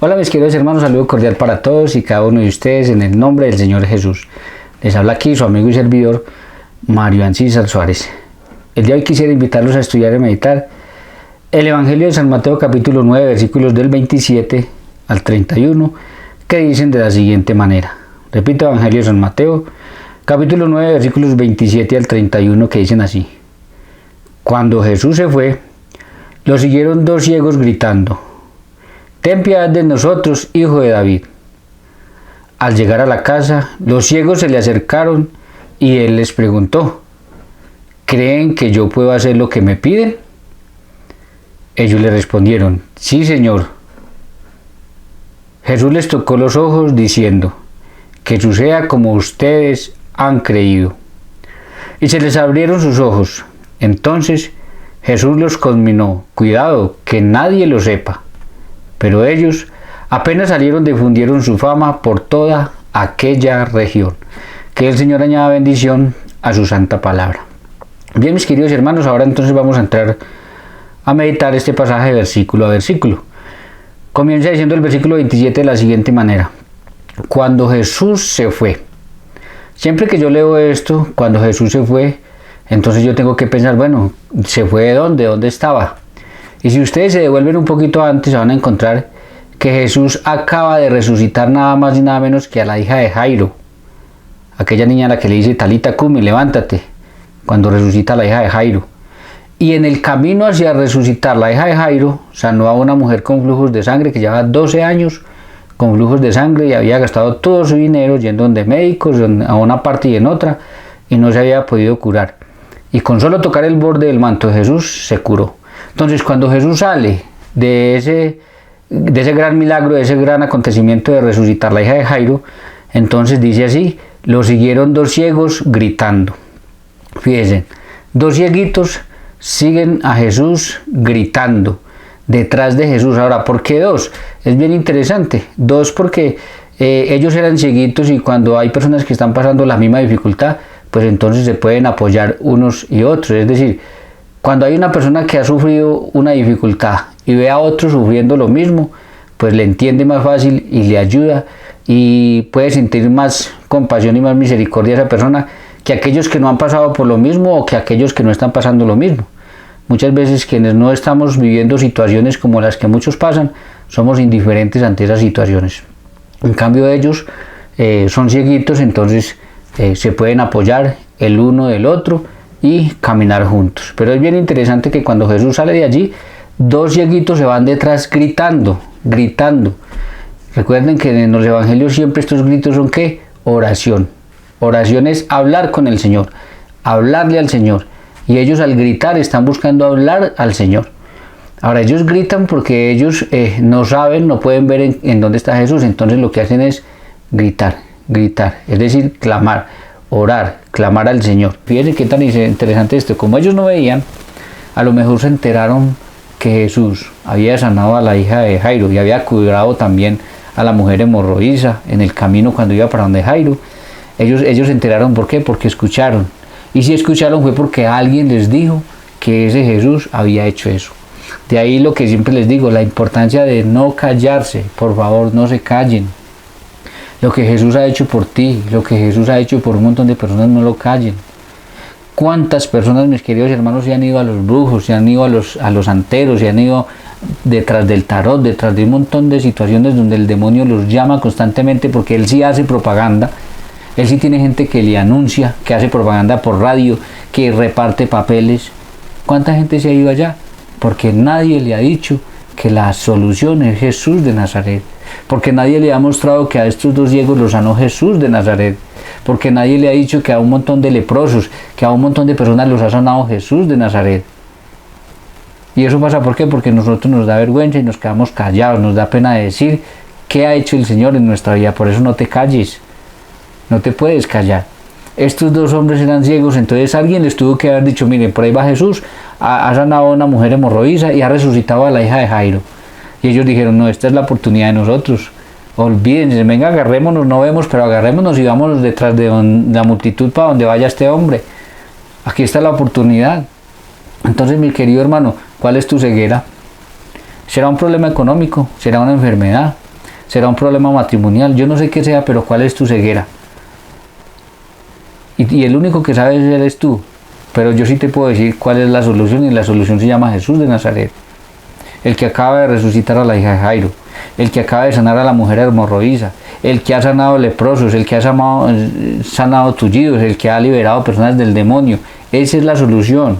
Hola mis queridos hermanos, saludo cordial para todos y cada uno de ustedes en el nombre del Señor Jesús. Les habla aquí su amigo y servidor Mario Ancísar Suárez. El día de hoy quisiera invitarlos a estudiar y meditar el Evangelio de San Mateo capítulo 9 versículos del 27 al 31 que dicen de la siguiente manera. Repito, Evangelio de San Mateo capítulo 9 versículos 27 al 31 que dicen así. Cuando Jesús se fue, lo siguieron dos ciegos gritando: «Ten piedad de nosotros, hijo de David». Al llegar a la casa, los ciegos se le acercaron y él les preguntó: «¿Creen que yo puedo hacer lo que me piden?». Ellos le respondieron: «Sí, Señor». Jesús les tocó los ojos diciendo: «Que suceda como ustedes han creído». Y se les abrieron sus ojos. Entonces Jesús los conminó: «Cuidado, que nadie lo sepa». Pero ellos apenas salieron difundieron su fama por toda aquella región. Que el Señor añada bendición a su santa palabra. Bien, mis queridos hermanos, ahora entonces vamos a entrar a meditar este pasaje versículo a versículo. Comienza diciendo el versículo 27 de la siguiente manera: cuando Jesús se fue. Siempre que yo leo esto, cuando Jesús se fue, entonces yo tengo que pensar, bueno, ¿se fue de dónde? ¿Dónde estaba? Y si ustedes se devuelven un poquito antes, van a encontrar que Jesús acaba de resucitar nada más y nada menos que a la hija de Jairo, aquella niña a la que le dice: Talita cumi, levántate, cuando resucita a la hija de Jairo. Y en el camino hacia resucitar la hija de Jairo, sanó a una mujer con flujos de sangre que llevaba 12 años con flujos de sangre y había gastado todo su dinero yendo donde médicos, a una parte y en otra, y no se había podido curar. Y con solo tocar el borde del manto de Jesús se curó. Entonces, cuando Jesús sale de ese gran milagro, de ese gran acontecimiento de resucitar la hija de Jairo, entonces dice así: lo siguieron dos ciegos gritando. Fíjense, dos cieguitos siguen a Jesús gritando detrás de Jesús. Ahora, ¿por qué dos? Es bien interesante. Dos porque ellos eran cieguitos y cuando hay personas que están pasando la misma dificultad, pues entonces se pueden apoyar unos y otros. Es decir, cuando hay una persona que ha sufrido una dificultad y ve a otro sufriendo lo mismo, pues le entiende más fácil y le ayuda y puede sentir más compasión y más misericordia a esa persona que aquellos que no han pasado por lo mismo o que aquellos que no están pasando lo mismo. Muchas veces quienes no estamos viviendo situaciones como las que muchos pasan, somos indiferentes ante esas situaciones. En cambio ellos son cieguitos, entonces se pueden apoyar el uno del otro y caminar juntos. Pero es bien interesante que cuando Jesús sale de allí, dos cieguitos se van detrás gritando. Recuerden que en los evangelios siempre estos gritos son ¿qué? Oración. Oración es hablar con el Señor, hablarle al Señor. Y ellos al gritar están buscando hablar al Señor. Ahora ellos gritan porque ellos no saben, no pueden ver en dónde está Jesús. Entonces lo que hacen es gritar. Es decir, clamar, orar, clamar al Señor. Fíjense qué tan interesante esto. Como ellos no veían, a lo mejor se enteraron que Jesús había sanado a la hija de Jairo y había curado también a la mujer hemorroísa en el camino cuando iba para donde Jairo. Ellos se enteraron, ¿por qué? Porque escucharon. Y si escucharon fue porque alguien les dijo que ese Jesús había hecho eso. De ahí lo que siempre les digo, la importancia de no callarse. Por favor, no se callen. Lo que Jesús ha hecho por ti, lo que Jesús ha hecho por un montón de personas, no lo callen. ¿Cuántas personas, mis queridos hermanos, se han ido a los brujos, se han ido a los santeros, se han ido detrás del tarot, detrás de un montón de situaciones donde el demonio los llama constantemente porque él sí hace propaganda? Él sí tiene gente que le anuncia, que hace propaganda por radio, que reparte papeles. ¿Cuánta gente se ha ido allá? Porque nadie le ha dicho que la solución es Jesús de Nazaret. Porque nadie le ha mostrado que a estos dos ciegos los sanó Jesús de Nazaret. Porque nadie le ha dicho que a un montón de leprosos, que a un montón de personas los ha sanado Jesús de Nazaret. Y eso pasa ¿por qué? Porque a nosotros nos da vergüenza y nos quedamos callados, nos da pena decir qué ha hecho el Señor en nuestra vida. Por eso no te calles. No te puedes callar. Estos dos hombres eran ciegos, entonces alguien les tuvo que haber dicho: miren, por ahí va Jesús, ha sanado a una mujer hemorroísa y ha resucitado a la hija de Jairo. Y ellos dijeron: no, esta es la oportunidad de nosotros. Olvídense, venga, agarrémonos, no vemos, pero agarrémonos y vámonos detrás de la multitud para donde vaya este hombre. Aquí está la oportunidad. Entonces, mi querido hermano, ¿cuál es tu ceguera? ¿Será un problema económico? ¿Será una enfermedad? será un problema matrimonial, yo no sé qué sea, pero ¿cuál es tu ceguera? Y el único que sabes eres tú, pero yo sí te puedo decir cuál es la solución, y la solución se llama Jesús de Nazaret, el que acaba de resucitar a la hija de Jairo, el que acaba de sanar a la mujer hemorroísa, el que ha sanado leprosos, el que ha sanado tullidos, el que ha liberado personas del demonio. Esa es la solución,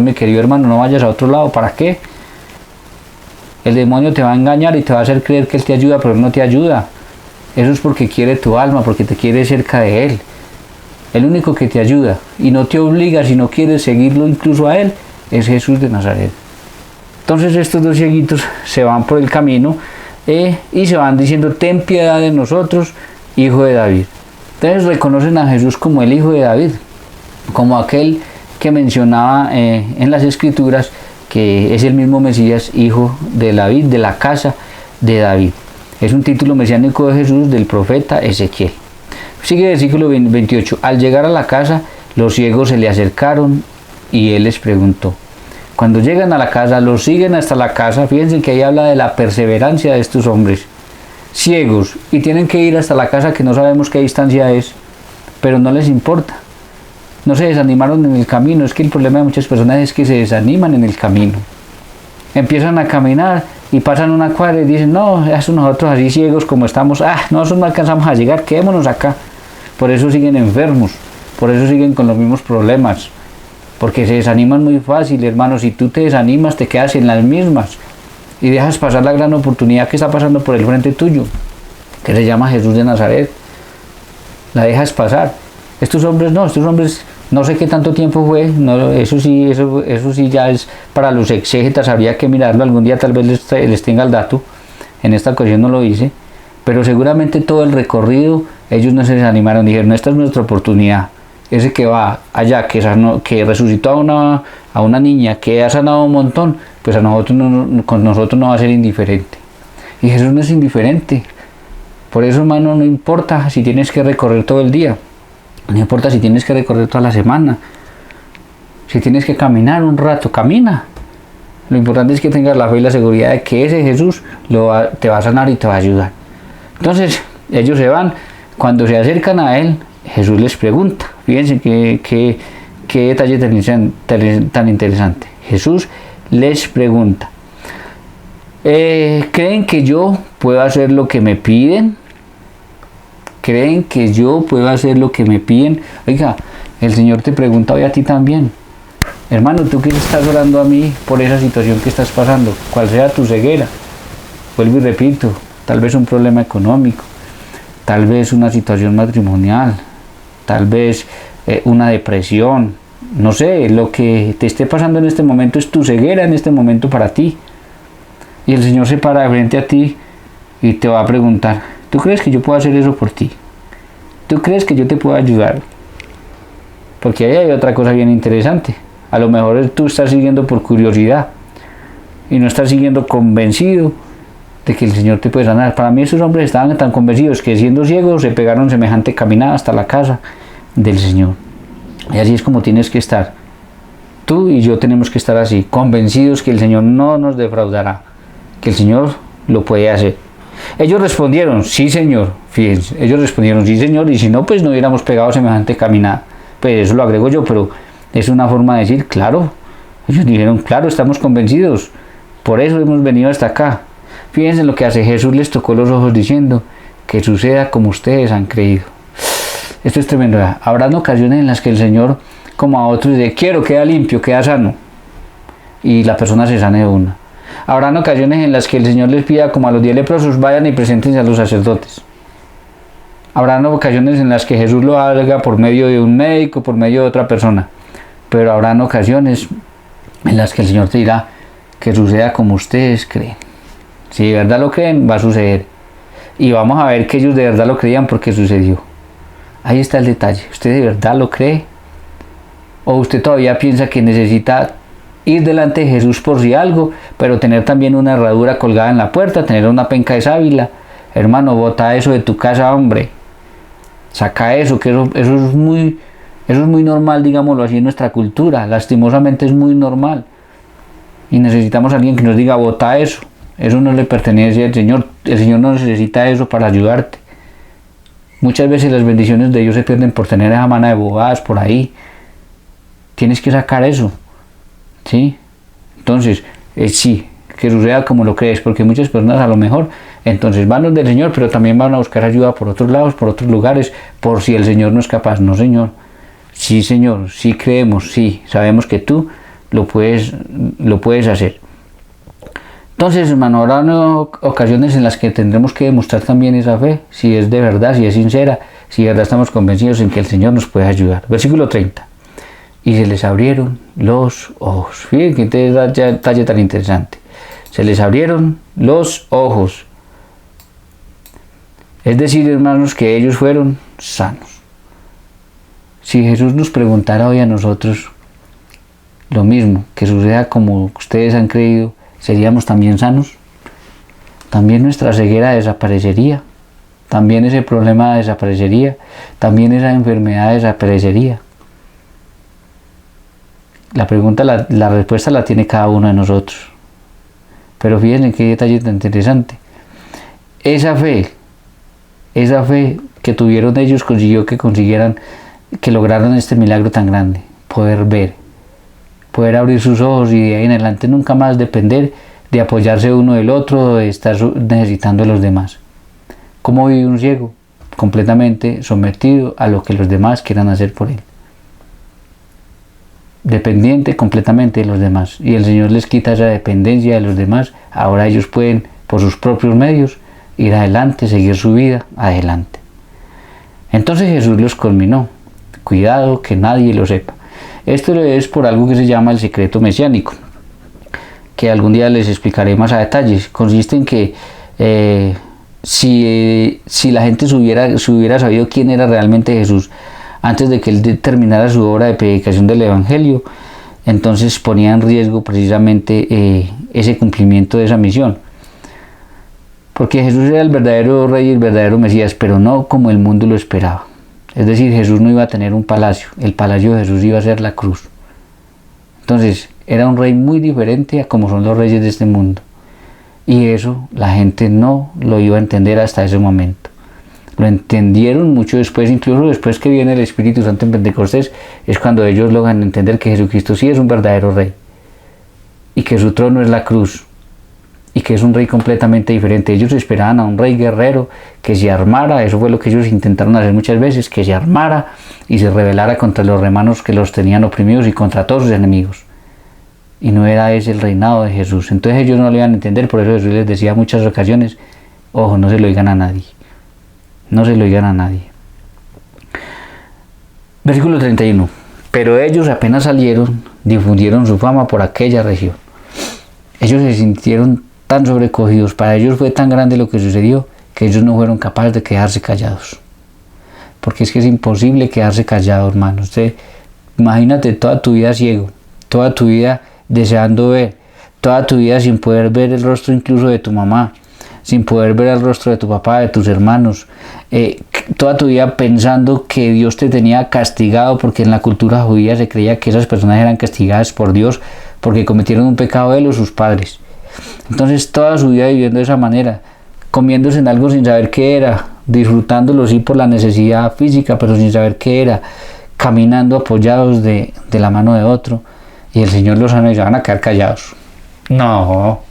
mi querido hermano, no vayas a otro lado. ¿Para qué? El demonio te va a engañar y te va a hacer creer que él te ayuda, pero él no te ayuda. Eso es porque quiere tu alma, porque te quiere cerca de él. El único que te ayuda y no te obliga, si no quieres seguirlo incluso a él, es Jesús de Nazaret. Entonces estos dos cieguitos se van por el camino y se van diciendo: ten piedad de nosotros, hijo de David. Entonces reconocen a Jesús como el hijo de David, como aquel que mencionaba en las escrituras que es el mismo Mesías, hijo de David, de la casa de David. Es un título mesiánico de Jesús del profeta Ezequiel. Sigue el versículo 28. Al llegar a la casa, los ciegos se le acercaron y él les preguntó. Cuando llegan a la casa, los siguen hasta la casa. Fíjense que ahí habla de la perseverancia de estos hombres ciegos, y tienen que ir hasta la casa que no sabemos qué distancia es, pero no les importa. No se desanimaron en el camino. Es que el problema de muchas personas es que se desaniman en el camino. Empiezan a caminar y pasan una cuadra y dicen: no, eso nosotros así ciegos como estamos, nosotros no alcanzamos a llegar, quedémonos acá. Por eso siguen enfermos, por eso siguen con los mismos problemas, porque se desaniman muy fácil, hermanos. Si tú te desanimas, te quedas en las mismas y dejas pasar la gran oportunidad que está pasando por el frente tuyo, que se llama Jesús de Nazaret. La dejas pasar. Estos hombres no sé qué tanto tiempo fue, no, eso sí ya es para los exégetas, habría que mirarlo, algún día tal vez les tenga el dato, en esta ocasión no lo hice, pero seguramente todo el recorrido ellos no se desanimaron, dijeron: esta es nuestra oportunidad. Ese que va allá, que resucitó a una niña, que ha sanado un montón, pues con nosotros no va a ser indiferente. Y Jesús no es indiferente. Por eso, hermano, no importa si tienes que recorrer todo el día, no importa si tienes que recorrer toda la semana, si tienes que caminar un rato, camina. Lo importante es que tengas la fe y la seguridad de que ese Jesús te va a sanar y te va a ayudar. Entonces ellos se van. Cuando se acercan a él, Jesús les pregunta. Fíjense qué detalle tan interesante. Jesús les pregunta: ¿creen que yo puedo hacer lo que me piden? ¿Creen que yo puedo hacer lo que me piden? Oiga, el Señor te pregunta hoy a ti también. Hermano, tú que estás orando a mí por esa situación que estás pasando, cual sea tu ceguera, vuelvo y repito, tal vez un problema económico, tal vez una situación matrimonial, tal vez una depresión, no sé, lo que te esté pasando en este momento es tu ceguera en este momento para ti. Y el Señor se para de frente a ti y te va a preguntar: ¿tú crees que yo puedo hacer eso por ti? ¿Tú crees que yo te puedo ayudar? Porque ahí hay otra cosa bien interesante. A lo mejor tú estás siguiendo por curiosidad y no estás siguiendo convencido de que el Señor te puede sanar. Para mí esos hombres estaban tan convencidos que, siendo ciegos, se pegaron semejante caminada hasta la casa del Señor. Y así es como tienes que estar. Tú y yo tenemos que estar así, convencidos que el Señor no nos defraudará, que el Señor lo puede hacer. Ellos respondieron: sí, Señor. Fíjense, ellos respondieron: sí, Señor, y si no, pues no hubiéramos pegado semejante caminada. Pues eso lo agrego yo, pero es una forma de decir: claro. Ellos dijeron: claro, estamos convencidos, por eso hemos venido hasta acá. Fíjense lo que hace. Jesús les tocó los ojos diciendo: que suceda como ustedes han creído. Esto es tremendo. Habrán ocasiones en las que el Señor, como a otros, dice: quiero, queda limpio, queda sano, y la persona se sane de una. Habrán ocasiones en las que el Señor les pida, como a los 10 leprosos: vayan y preséntense a los sacerdotes. Habrán ocasiones en las que Jesús lo haga por medio de un médico, por medio de otra persona. Pero habrán ocasiones en las que el Señor te dirá: que suceda como ustedes creen. Si de verdad lo creen, va a suceder. Y vamos a ver que ellos de verdad lo creían, porque sucedió. Ahí está el detalle. ¿Usted de verdad lo cree? ¿O usted todavía piensa que necesita ir delante de Jesús por si algo, pero tener también una herradura colgada en la puerta, tener una penca de sábila? Hermano, bota eso de tu casa, hombre. Saca eso, que eso es muy normal, digámoslo así, en nuestra cultura. Lastimosamente es muy normal. Y necesitamos a alguien que nos diga: bota eso. Eso no le pertenece al Señor. El Señor no necesita eso para ayudarte. Muchas veces las bendiciones de Dios se pierden por tener esa mano de bobadas por ahí. Tienes que sacar eso, ¿sí? Entonces, sí, que suceda como lo crees, porque muchas personas a lo mejor entonces van los del Señor, pero también van a buscar ayuda por otros lados, por otros lugares, por si el Señor no es capaz. No, Señor. Sí, Señor, sí creemos, sí, sabemos que tú lo puedes hacer. Entonces, hermano, habrá ocasiones en las que tendremos que demostrar también esa fe, si es de verdad, si es sincera, si de verdad estamos convencidos en que el Señor nos puede ayudar. Versículo 30. Y se les abrieron los ojos. Fíjense qué detalle tan interesante. Se les abrieron los ojos. Es decir, hermanos, que ellos fueron sanos. Si Jesús nos preguntara hoy a nosotros lo mismo, que suceda como ustedes han creído, ¿seríamos también sanos? También nuestra ceguera desaparecería. También ese problema desaparecería. También esa enfermedad desaparecería. La pregunta, la respuesta la tiene cada uno de nosotros. Pero fíjense qué detalle tan interesante. Esa fe que tuvieron ellos consiguió que lograron este milagro tan grande. Poder ver, poder abrir sus ojos y de ahí en adelante nunca más depender de apoyarse uno del otro, de estar necesitando a los demás. ¿Cómo vive un ciego? Completamente sometido a lo que los demás quieran hacer por él. Dependiente completamente de los demás, y el Señor les quita esa dependencia de los demás. Ahora ellos pueden por sus propios medios ir adelante, seguir su vida adelante. Entonces Jesús los conminó: cuidado que nadie lo sepa. Esto es por algo que se llama el secreto mesiánico, que algún día les explicaré más a detalles. Consiste en que si la gente se hubiera sabido quién era realmente Jesús antes de que él terminara su obra de predicación del Evangelio, entonces ponía en riesgo precisamente ese cumplimiento de esa misión. Porque Jesús era el verdadero Rey y el verdadero Mesías, pero no como el mundo lo esperaba. Es decir, Jesús no iba a tener un palacio, el palacio de Jesús iba a ser la cruz. Entonces, era un rey muy diferente a como son los reyes de este mundo. Y eso la gente no lo iba a entender hasta ese momento. Lo entendieron mucho después, incluso después que viene el Espíritu Santo en Pentecostés, es cuando ellos logran entender que Jesucristo sí es un verdadero rey y que su trono es la cruz y que es un rey completamente diferente. Ellos esperaban a un rey guerrero que se armara, eso fue lo que ellos intentaron hacer muchas veces, que se armara y se rebelara contra los romanos que los tenían oprimidos y contra todos sus enemigos. Y no era ese el reinado de Jesús. Entonces ellos no lo iban a entender, por eso Jesús les decía en muchas ocasiones: ojo, no se lo digan a nadie. No se lo digan a nadie. Versículo 31. Pero ellos apenas salieron, difundieron su fama por aquella región. Ellos se sintieron tan sobrecogidos, para ellos fue tan grande lo que sucedió, que ellos no fueron capaces de quedarse callados. Porque es que es imposible quedarse callado, hermano. Usted, imagínate toda tu vida ciego, toda tu vida deseando ver, toda tu vida sin poder ver el rostro incluso de tu mamá, sin poder ver el rostro de tu papá, de tus hermanos, toda tu vida pensando que Dios te tenía castigado, porque en la cultura judía se creía que esas personas eran castigadas por Dios porque cometieron un pecado él o sus padres. Entonces toda su vida viviendo de esa manera, comiéndose en algo sin saber qué era, disfrutándolo sí por la necesidad física, pero sin saber qué era, caminando apoyados de la mano de otro, y el Señor los sana y se van a quedar callados. No.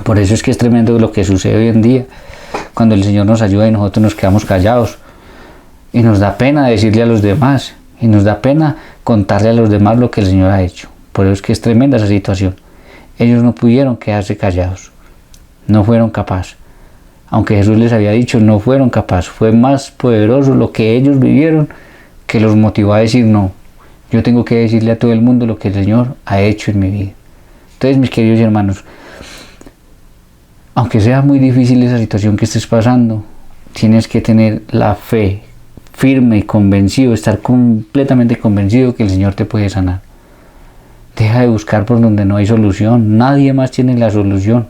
Por eso es que es tremendo lo que sucede hoy en día, cuando el Señor nos ayuda y nosotros nos quedamos callados. Y nos da pena decirle a los demás, y nos da pena contarle a los demás lo que el Señor ha hecho. Por eso es que es tremenda esa situación. Ellos no pudieron quedarse callados, no fueron capaces. Aunque Jesús les había dicho, no fueron capaces. Fue más poderoso lo que ellos vivieron que los motivó a decir no. Yo tengo que decirle a todo el mundo lo que el Señor ha hecho en mi vida. Entonces, mis queridos hermanos, aunque sea muy difícil esa situación que estés pasando, tienes que tener la fe firme y convencido, estar completamente convencido que el Señor te puede sanar. Deja de buscar por donde no hay solución. Nadie más tiene la solución.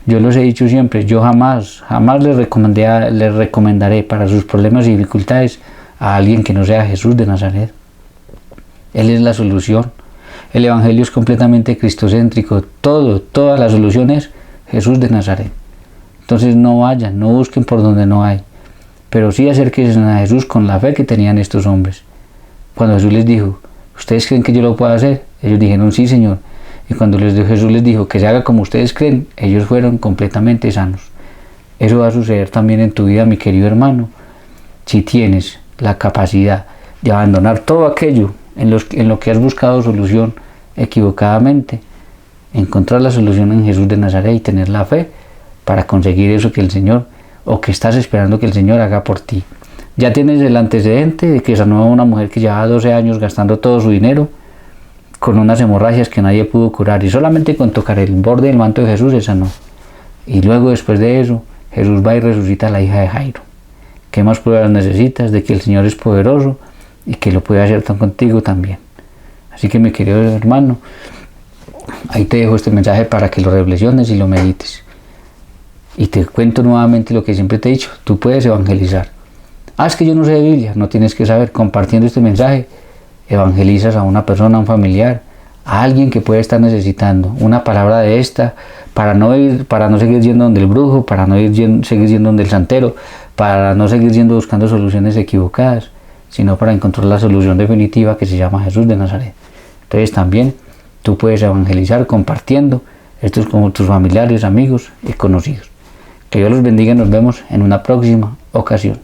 Yo los he dicho siempre, yo jamás les recomendaré para sus problemas y dificultades a alguien que no sea Jesús de Nazaret. Él es la solución. El Evangelio es completamente cristocéntrico. Toda la solución es Jesús de Nazaret. Entonces no vayan, no busquen por donde no hay, pero sí acérquense a Jesús con la fe que tenían estos hombres. Cuando Jesús les dijo, ¿ustedes creen que yo lo puedo hacer? Ellos dijeron, sí, Señor. Y cuando Jesús les dijo que se haga como ustedes creen, ellos fueron completamente sanos. Eso va a suceder también en tu vida, mi querido hermano. Si tienes la capacidad de abandonar todo aquello en lo que has buscado solución equivocadamente, encontrar la solución en Jesús de Nazaret y tener la fe para conseguir eso que el Señor, o que estás esperando que el Señor haga por ti. Ya tienes el antecedente de que sanó a una mujer que llevaba 12 años gastando todo su dinero con unas hemorragias que nadie pudo curar, y solamente con tocar el borde del manto de Jesús se sanó. Y luego, después de eso, Jesús va y resucita a la hija de Jairo. ¿Qué más pruebas necesitas de que el Señor es poderoso y que lo puede hacer contigo también? Así que, mi querido hermano, ahí te dejo este mensaje para que lo reflexiones y lo medites. Y te cuento nuevamente lo que siempre te he dicho, tú puedes evangelizar. Es que yo no sé de Biblia, no tienes que saber. Compartiendo este mensaje, evangelizas a una persona, a un familiar, a alguien que puede estar necesitando una palabra de esta, para no seguir yendo donde el brujo, para no seguir yendo donde el santero, para no seguir yendo buscando soluciones equivocadas, sino para encontrar la solución definitiva que se llama Jesús de Nazaret. Entonces también tú puedes evangelizar compartiendo esto con tus familiares, amigos y conocidos. Que Dios los bendiga y nos vemos en una próxima ocasión.